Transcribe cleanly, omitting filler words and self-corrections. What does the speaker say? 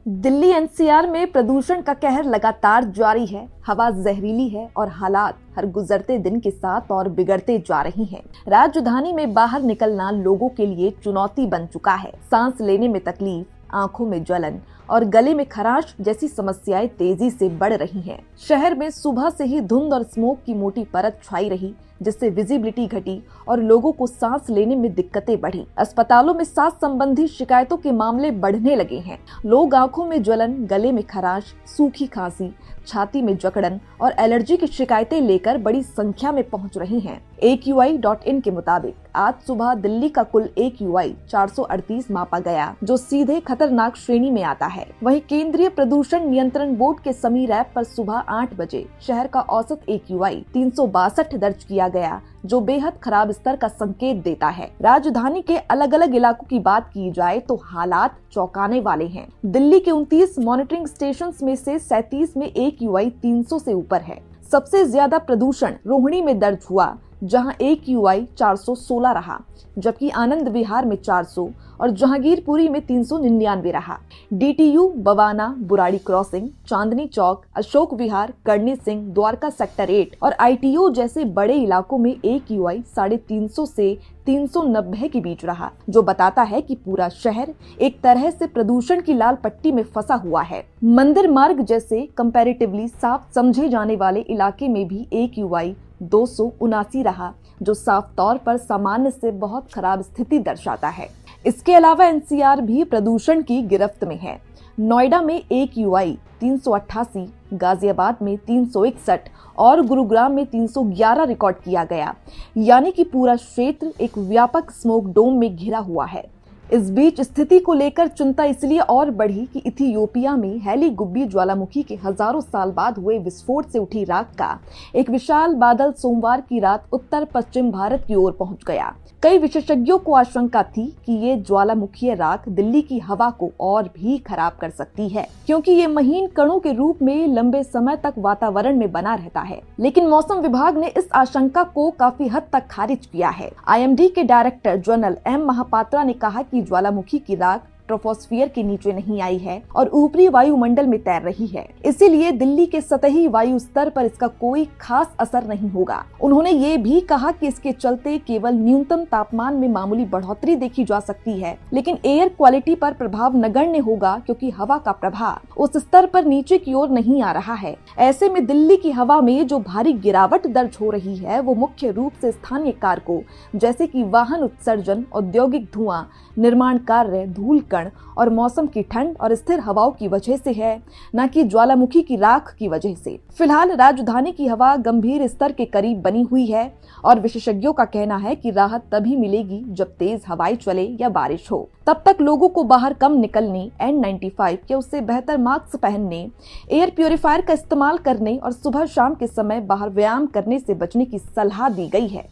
Delhi NCR में प्रदूषण का कहर लगातार जारी है। हवा जहरीली है और हालात हर गुजरते दिन के साथ और बिगड़ते जा रही हैं। राजधानी में बाहर निकलना लोगों के लिए चुनौती बन चुका है। सांस लेने में तकलीफ, आंखों में जलन और गले में खराश जैसी समस्याएं तेजी से बढ़ रही हैं। शहर में सुबह से ही धुंध और स्मोक की मोटी परत छाई रही, जिससे विजिबिलिटी घटी और लोगों को सांस लेने में दिक्कतें बढ़ी। अस्पतालों में सांस संबंधी शिकायतों के मामले बढ़ने लगे हैं। लोग आंखों में जलन, गले में खराश, सूखी खांसी, छाती में जकड़न और एलर्जी की शिकायतें लेकर बड़ी संख्या में पहुंच रही हैं। AQI.in के मुताबिक आज सुबह दिल्ली का कुल AQI 438 मापा गया, जो सीधे खतरनाक श्रेणी में आता है। वहीं केंद्रीय प्रदूषण नियंत्रण बोर्ड के समीर ऐप पर सुबह 8 बजे शहर का औसत AQI 362 दर्ज किया गया, जो बेहद खराब स्तर का संकेत देता है। राजधानी के अलग अलग इलाकों की बात की जाए तो हालात चौंकाने वाले हैं। दिल्ली के 29 मॉनिटरिंग स्टेशंस में से 37 में AQI 300 से ऊपर है। सबसे ज्यादा प्रदूषण रोहिणी में दर्ज हुआ, जहां AQI 416 रहा, जबकि आनंद विहार में 400 और जहांगीरपुरी में 399 रहा। DTU, बवाना, बुराड़ी क्रॉसिंग, चांदनी चौक, अशोक विहार, करनी सिंह, द्वारका सेक्टर 8 और ITO जैसे बड़े इलाकों में AQI 350 से 390 के बीच रहा, जो बताता है कि पूरा शहर एक तरह से प्रदूषण की लाल पट्टी में फंसा हुआ है। मंदिर मार्ग जैसे कंपैरेटिवली साफ समझे जाने वाले इलाके में भी AQI 279 रहा, जो साफ तौर पर सामान्य से बहुत खराब स्थिति दर्शाता है। इसके अलावा एनसीआर भी प्रदूषण की गिरफ्त में है। नोएडा में AQI 388, गाजियाबाद में 361 और गुरुग्राम में 311 रिकॉर्ड किया गया, यानी कि पूरा क्षेत्र एक व्यापक स्मोक डोम में घिरा हुआ है। इस बीच स्थिति को लेकर चिंता इसलिए और बढ़ी कि इथियोपिया में हेली गुब्बी ज्वालामुखी के हजारों साल बाद हुए विस्फोट से उठी राख का एक विशाल बादल सोमवार की रात उत्तर पश्चिम भारत की ओर पहुंच गया। कई विशेषज्ञों को आशंका थी कि ये ज्वालामुखीय राख दिल्ली की हवा को और भी खराब कर सकती है, क्योंकि ये महीन कणों के रूप में लंबे समय तक वातावरण में बना रहता है। लेकिन मौसम विभाग ने इस आशंका को काफी हद तक खारिज किया है। IMD के डायरेक्टर जनरल M महापात्रा ने कहा कि ज्वालामुखी की राख ट्रोपोस्फियर के नीचे नहीं आई है और ऊपरी वायुमंडल में तैर रही है, इसीलिए दिल्ली के सतही वायु स्तर पर इसका कोई खास असर नहीं होगा। उन्होंने ये भी कहा कि इसके चलते केवल न्यूनतम तापमान में मामूली बढ़ोतरी देखी जा सकती है, लेकिन एयर क्वालिटी पर प्रभाव नगण्य होगा, क्योंकि हवा का प्रभाव उस स्तर पर नीचे की ओर नहीं आ रहा है। ऐसे में दिल्ली की हवा में जो भारी गिरावट दर्ज हो रही है, वो मुख्य रूप से स्थानीय कारकों जैसे कि वाहन उत्सर्जन, औद्योगिक धुआं, निर्माण कार्य, धूल कण और मौसम की ठंड और स्थिर हवाओं की वजह से है, न कि ज्वालामुखी की राख की वजह से। फिलहाल राजधानी की हवा गंभीर स्तर के करीब बनी हुई है और विशेषज्ञों का कहना है कि राहत तभी मिलेगी जब तेज हवाएं चले या बारिश हो। तब तक लोगों को बाहर कम निकलने, N95 या उससे बेहतर मास्क पहनने, एयर प्यूरिफायर का इस्तेमाल करने और सुबह शाम के समय बाहर व्यायाम करने से बचने की सलाह दी गई है।